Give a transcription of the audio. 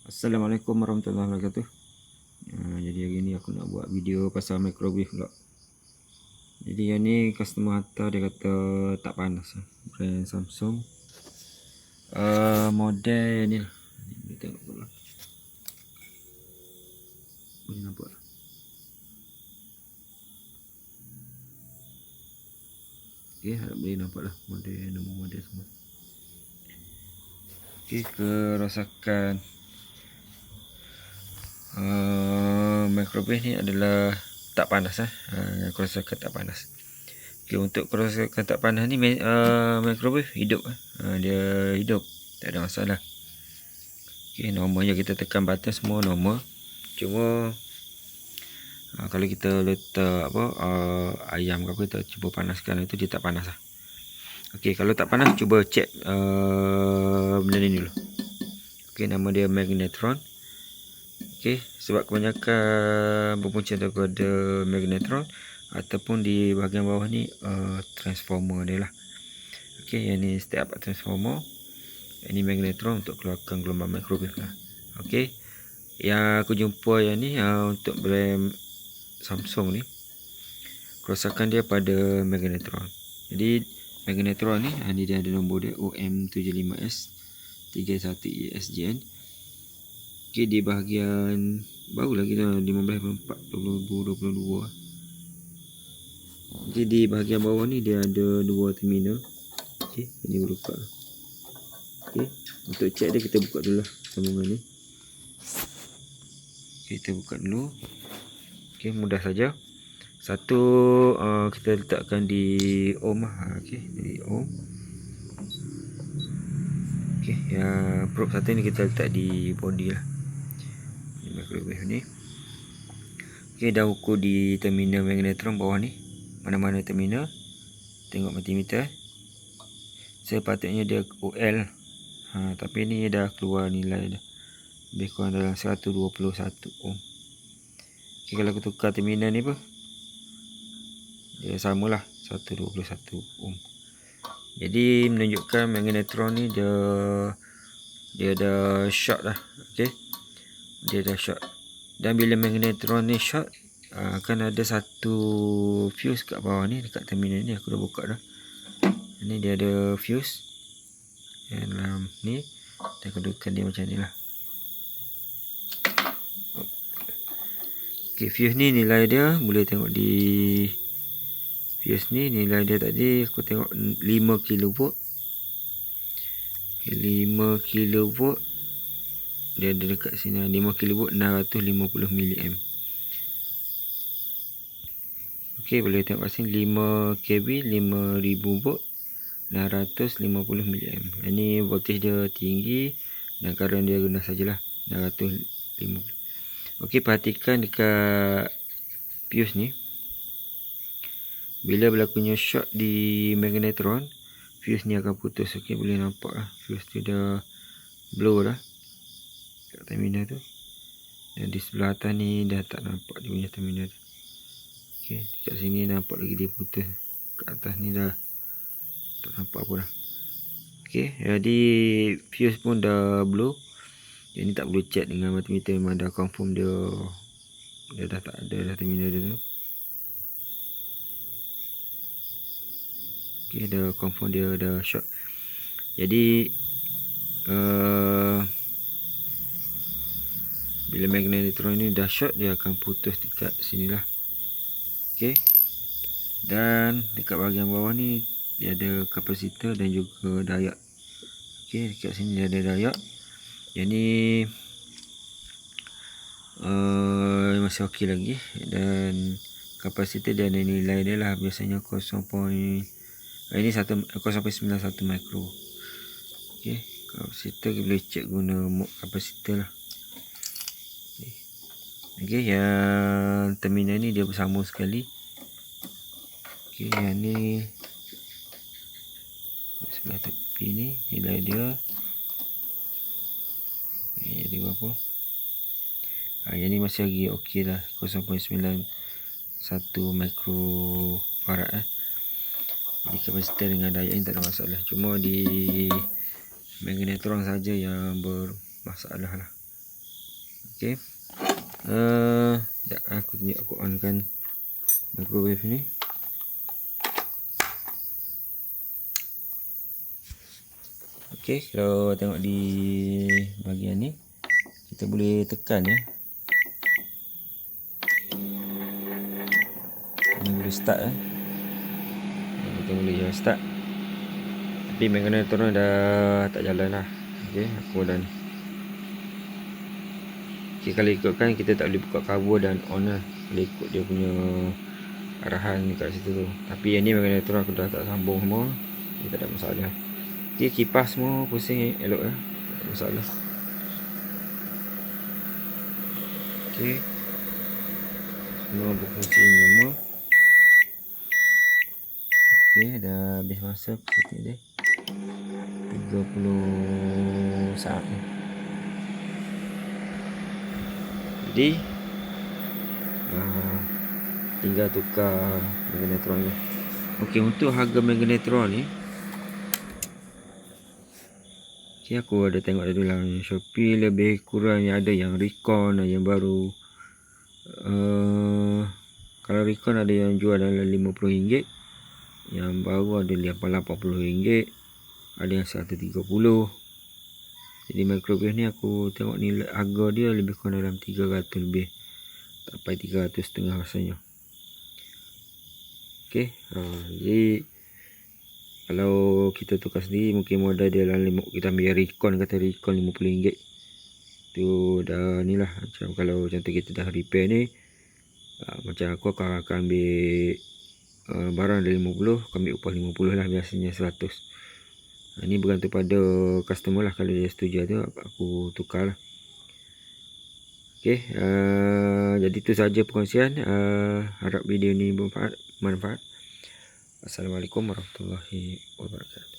Assalamualaikum warahmatullahi wabarakatuh. Jadi hari ni aku nak buat video pasal microwave pula. Jadi yang ni customer hantar, dia kata tak panas. Brand Samsung. Model yang ni lah. Boleh tengok pula. Boleh nampak. Okey, harap boleh nampak lah nombor model semua. Okey, kerosakan microwave ni adalah tak panas. Kerosakan tak panas. Okay, untuk kerosakan tak panas ni microwave hidup. Dia hidup, tak ada masalah. Okay, normalnya kita tekan button semua normal. Cuma kalau kita letak ayam ke apa, kita cuba panaskan, itu dia tak panas lah. Okay, kalau tak panas, cuba check benda ni dulu. Okay, nama dia magnetron. Okay, sebab kebanyakan berpunca daripada magnetron ataupun di bahagian bawah ni transformer dia lah. Okay, yang ni step up transformer. Ini magnetron untuk keluarkan gelombang microwave lah. Okay, yang aku jumpa yang ni untuk brand Samsung ni, kerosakan dia pada magnetron. Jadi magnetron ni dia ada nombor dia OM75S 31ESGN. Okay, di bahagian baru lagi dah 15/4/2022. Okay, di bahagian bawah ni dia ada dua terminal. Okay, ini boleh buka. Okay, untuk check dia kita buka dulu lah sambungan ni. Okay, kita buka dulu. Okay, mudah saja. Satu kita letakkan di ohm lah. Okay, di ohm. Okay, yang probe satu ni kita letak di body lah, di microwave ni. Okay, dah ukur di terminal magnetron bawah ni, mana-mana terminal. Tengok multimeter. Sepatutnya dia OL, tapi ni dah keluar nilai dah lebih kurang dalam 121 ohm. Okay, kalau aku tukar terminal ni apa, dia samalah 121 ohm. Jadi menunjukkan magnetron ni dia dah short lah. Okay, dia dah short. Dan bila magnetron ni short, akan ada satu fuse kat bawah ni, dekat terminal ni. Aku dah buka dah. Ni dia ada fuse yang dalam ni. Dan kedudukan dia macam ni lah. Okay, fuse ni nilai dia boleh tengok di fuse ni. Nilai dia tadi aku tengok 5 kV. Okay, 5 kV. Dia ada dekat sini 5 kV 650 mA. Okay, boleh tengok kat sini 5 kV 5000 volt 650 mA. Ini voltage dia tinggi dan current dia rendah sajalah, 650. Okey, perhatikan dekat fuse ni. Bila berlakunya short di magnetron, fuse ni akan putus. Okey, boleh nampak lah, fuse tu dah blow dah kat terminal tu. Dan di sebelah atas ni dah tak nampak dia punya terminal tu. Okey, dekat sini nampak lagi dia putus. Kat atas ni dah tak nampak apa dah. Okey, jadi fuse pun dah blow. Yang ni tak perlu check dengan multimeter, memang dah confirm dia dah tak ada dah terminal dia tu. Okay, dah confirm dia dah short. Jadi bila magnetron ni dah short, dia akan putus dekat sini lah. Okay, dan dekat bahagian bawah ni dia ada kapasitor dan juga diode. Okay, dekat sini dia ada diode. Yang ni masih okey lagi. Dan kapasitor dia ada nilai dia lah, biasanya 0.91 mikro. Okey, kapasitor kita boleh check guna mode kapasitor lah. Okey, yang terminal ni dia bersama sekali. Okey, yang ni sebelah tepi ni nilai dia jadi berapa? Yang ni masih lagi okey lah, 0.91 mikrofarad. Jadi kapasitor dengan diode ni tak ada masalah. Cuma di magnetron saja yang bermasalah lah. Okey. Ya, aku onkan microwave ni. Okey, kalau tengok di bahagian ni, kita boleh tekan ya. Ini boleh start kita boleh start. Tapi magneton dah tak jalan lah. Okey, aku dan kalau ikutkan kita tak boleh buka cover dan on lah. Kalau ikut dia punya arahan kat situ tu. Tapi yang ni magneton aku dah tak sambung semua. Dia tak ada masalah. Okey, kipas semua pusing elok lah. Tak ada masalah. Okey. Semua berfungsi normal. Okey, dah habis masa setting dia. 30 saat ni. Jadi tinggal tukar magnetron ni. Okey, untuk harga magnetron ni, okey, aku ada tengok tadi lah Shopee lebih kurang yang ada yang Recon, yang baru. Kalau Recon ada yang jual dalam RM50, yang baru ada RM80, ada yang RM130. Jadi microwave ni aku tengok ni harga dia lebih kurang dalam 300 lebih, sampai 300.5 rasanya. Okey, jadi kalau kita tukar sendiri mungkin modal dia dalam, kita ambil Recon, kata Recon RM50. Tu dah ni lah, macam kalau contoh kita dah repair ni, macam aku akan ambil barang dari 50, aku ambil upah 50 lah, biasanya 100. Ini bergantung pada customer lah, kalau dia setuju tu aku tukar lah. Okey, jadi itu saja perkongsian. Harap video ni bermanfaat. Assalamualaikum warahmatullahi wabarakatuh.